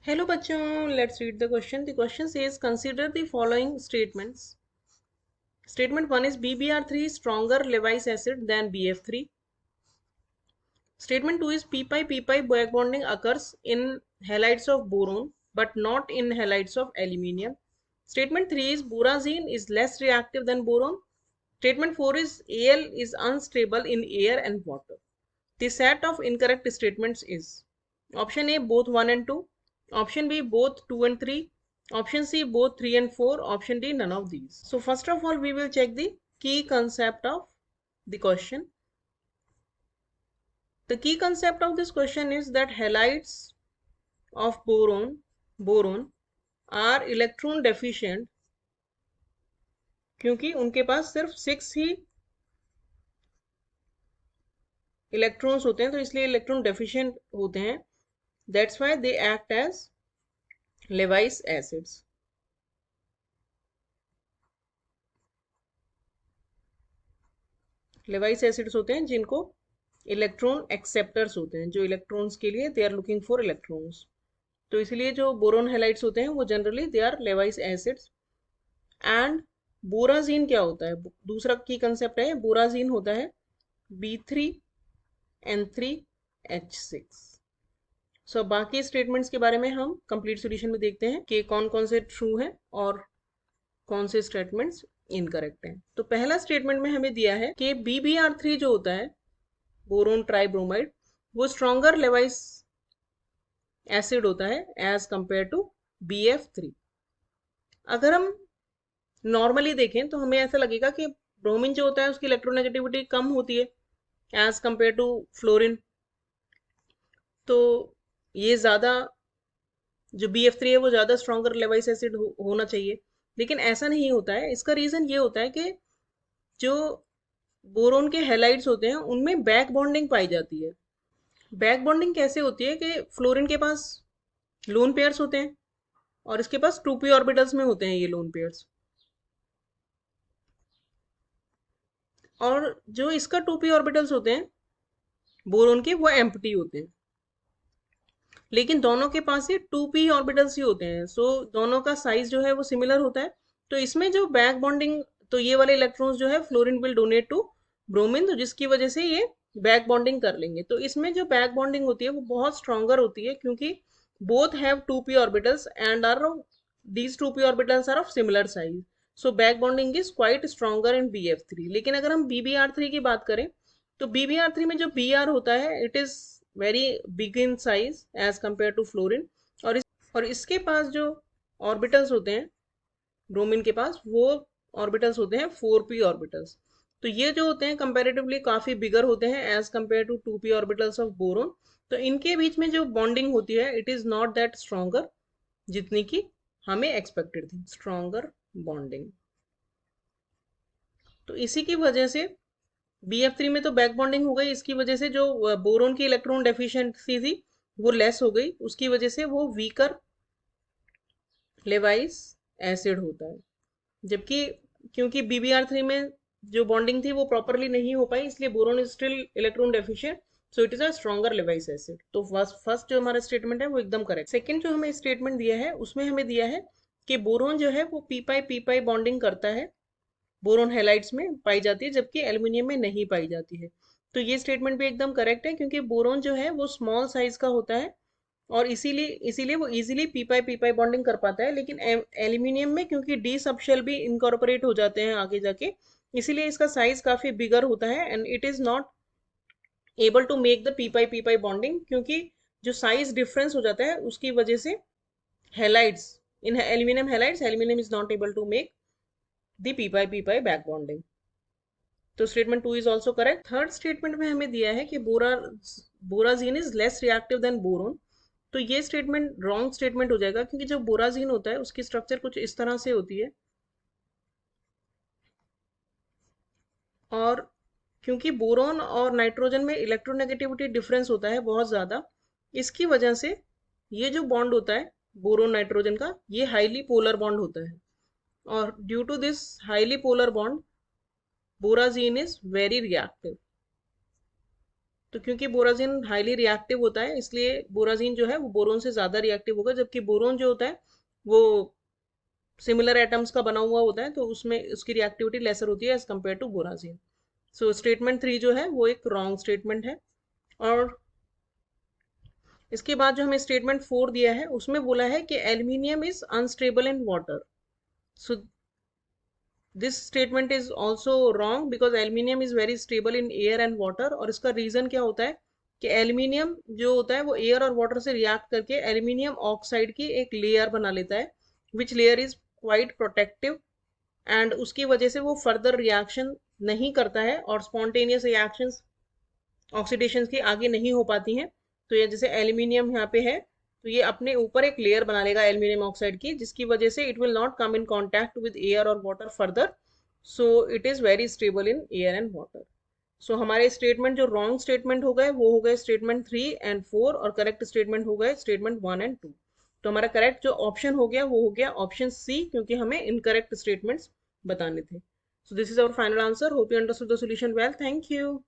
Hello bachon, let's read the question. The question says consider the following statements. Statement 1 is BBr3 is stronger Lewis acid than BF3. Statement 2 is p-pi back bonding occurs in halides of boron but not in halides of aluminium. Statement 3 is borazine is less reactive than boron. Statement 4 is Al is unstable in air and water. The set of incorrect statements is option A both 1 and 2, option B both 2 and 3, option C both 3 and 4, option D none of these. So first of all we will check the key concept of the question. The key concept of this question is that halides of boron are electron deficient क्योंकि उनके पास सिर्फ 6 ही electrons होते हैं, तो इसलिए electron deficient होते हैं. That's why they act as Lewis acids. Lewis acids होते हैं जिनको इलेक्ट्रॉन एक्सेप्टर्स होते हैं, जो इलेक्ट्रॉन्स के लिए they are looking for electrons. तो इसलिए जो बोरोन हेलाइड्स होते हैं वो generally they are Lewis acids. And borazine क्या होता है? दूसरा की कंसेप्ट है बोराजीन होता है B3N3H6. सो बाकी स्टेटमेंट्स के बारे में हम कंप्लीट सॉल्यूशन में देखते हैं कि कौन कौन से ट्रू हैं और कौन से स्टेटमेंट्स इनकरेक्ट हैं. तो पहला स्टेटमेंट में हमें दिया है कि BBr3 जो होता है बोरोन ट्राइब्रोमाइड वो स्ट्रॉन्गर लेवाइस एसिड होता है एज कंपेयर टू BF3. अगर हम नॉर्मली देखें तो हमें ऐसा लगेगा कि ब्रोमीन जो होता है उसकी इलेक्ट्रोनेगेटिविटी कम होती है एज कंपेयर टू फ्लोरीन, तो ये ज़्यादा जो BF3 है वो ज़्यादा स्ट्रॉन्गर लेवाइस एसिड होना चाहिए. लेकिन ऐसा नहीं होता है. इसका रीज़न ये होता है कि जो बोरोन के हेलाइड्स होते हैं उनमें बैक बॉन्डिंग पाई जाती है. बैक बॉन्डिंग कैसे होती है कि फ्लोरीन के पास लोन पेयर्स होते हैं और इसके पास 2p ऑर्बिटल्स में होते हैं ये लोन पेयर्स, और जो इसका 2p ऑर्बिटल्स होते हैं बोरोन के वो एम्प्टी होते हैं. लेकिन दोनों के पास ये 2p ऑर्बिटल्स ही होते हैं, सो दोनों का साइज जो है वो सिमिलर होता है. तो इसमें जो बैक बॉन्डिंग, तो ये वाले इलेक्ट्रॉन्स जो है fluorine will donate to bromine, तो जिसकी वजह से ये बैक बॉन्डिंग कर लेंगे. तो इसमें जो बैक बॉन्डिंग होती है वो बहुत स्ट्रॉन्गर होती है क्योंकि both have 2p orbitals and are these 2p orbitals are of similar size. So back bonding is quite stronger in BF3. लेकिन अगर हम BBr3 की बात करें तो BBr3 में जो Br होता है it is very big in size as compared to fluorine, और इसके पास जो ऑर्बिटल्स होते हैं ब्रोमीन के पास वो ऑर्बिटल्स होते हैं 4p ऑर्बिटल्स. तो ये जो होते हैं कंपैरेटिवली काफी बिगर होते हैं as compare to 2p orbitals of boron. तो इनके बीच में जो बॉन्डिंग होती है it is not that stronger जितनी की हमें एक्सपेक्टेड थी, स्ट्रॉन्गर बॉन्डिंग. तो इसी की वजह से BF3 में तो बैक बॉन्डिंग हो गई, इसकी वजह से जो बोरोन की इलेक्ट्रॉन डेफिशिएंसी थी वो लेस हो गई, उसकी वजह से वो वीकर लेवाइस एसिड होता है. जबकि क्योंकि BBr3 में जो बॉन्डिंग थी वो प्रॉपरली नहीं हो पाई इसलिए boron is still electron deficient, so it is a stronger Levi's acid. तो फर्स्ट जो हमारा स्टेटमेंट है वो एकदम करेक्ट. सेकंड जो हमें स्टेटमेंट दिया है उसमें हमें दिया है कि बोरोन जो है वो p-pi बॉन्डिंग करता है, बोरोन हेलाइड्स में पाई जाती है जबकि एल्यूमिनियम में नहीं पाई जाती है. तो ये स्टेटमेंट भी एकदम करेक्ट है क्योंकि बोरोन जो है वो स्मॉल साइज का होता है और इसीलिए वो इजीली p-pi बॉन्डिंग कर पाता है. लेकिन एल्यूमिनियम में क्योंकि डी सबशेल भी इनकॉर्पोरेट हो जाते हैं आगे जाके, इसीलिए इसका साइज काफी बिगर होता है and it is not able to make the p-pi bonding, क्योंकि जो साइज डिफरेंस हो जाता है उसकी वजह से halides in aluminium is not able to make the p-pi back bonding. तो statement 2 is also correct. Third statement में हमें दिया है कि borazine is less reactive than boron. तो ये स्टेटमेंट रॉन्ग स्टेटमेंट हो जाएगा क्योंकि जो बोराजीन होता है उसकी स्ट्रक्चर कुछ इस तरह से होती है, और क्योंकि बोरोन और नाइट्रोजन में इलेक्ट्रोनेगेटिविटी डिफरेंस होता है बहुत ज़्यादा, इसकी वजह से ये जो बॉन्ड होता है बोरोन नाइट्रोजन का ये हाईली पोलर बॉन्ड होता है, और due to this highly polar bond borazine is very reactive. तो क्योंकि बोराजिन हाईली रिएक्टिव होता है इसलिए बोराजिन जो है वो बोरोन से ज़्यादा रिएक्टिव होगा, जबकि बोरोन जो होता है वो सिमिलर एटम्स का बना हुआ होता है, तो उसमें उसकी रिएक्टिविटी लेसर होती है as compare to borazine. So statement 3 जो है वो एक रॉन्ग स्टेटमेंट है। और इसके बाद जो हमें स्टेटमेंट 4 दिया है उसमें बोला है कि aluminium is unstable in water. So this statement is also wrong because aluminium is very stable in air and water. और इसका रीजन क्या होता है कि एल्यूमिनियम जो होता है वो एयर और वाटर से रिएक्ट करके एल्यूमिनियम ऑक्साइड की एक लेयर बना लेता है, which layer is quite protective, and उसकी वजह से वो फर्दर रिएक्शन नहीं करता है और स्पॉन्टेनियस रिएक्शंस ऑक्सीडेशन की आगे नहीं हो पाती हैं। तो ये जैसे एल्यूमिनियम यहाँ पे है तो ये अपने ऊपर एक लेयर बना लेगा एल्यूमिनियम ऑक्साइड की, जिसकी वजह से it will not come in contact with air और water further. So it is very stable in air and water. So हमारे स्टेटमेंट जो रॉन्ग स्टेटमेंट हो गए वो हो गए स्टेटमेंट 3 एंड 4, और करेक्ट स्टेटमेंट हो गए स्टेटमेंट 1 एंड 2। तो हमारा करेक्ट जो ऑप्शन हो गया वो हो गया ऑप्शन सी, क्योंकि हमें इनकरेक्ट स्टेटमेंट्स बताने थे। So this is our final answer. Hope you understood the solution well. Thank you.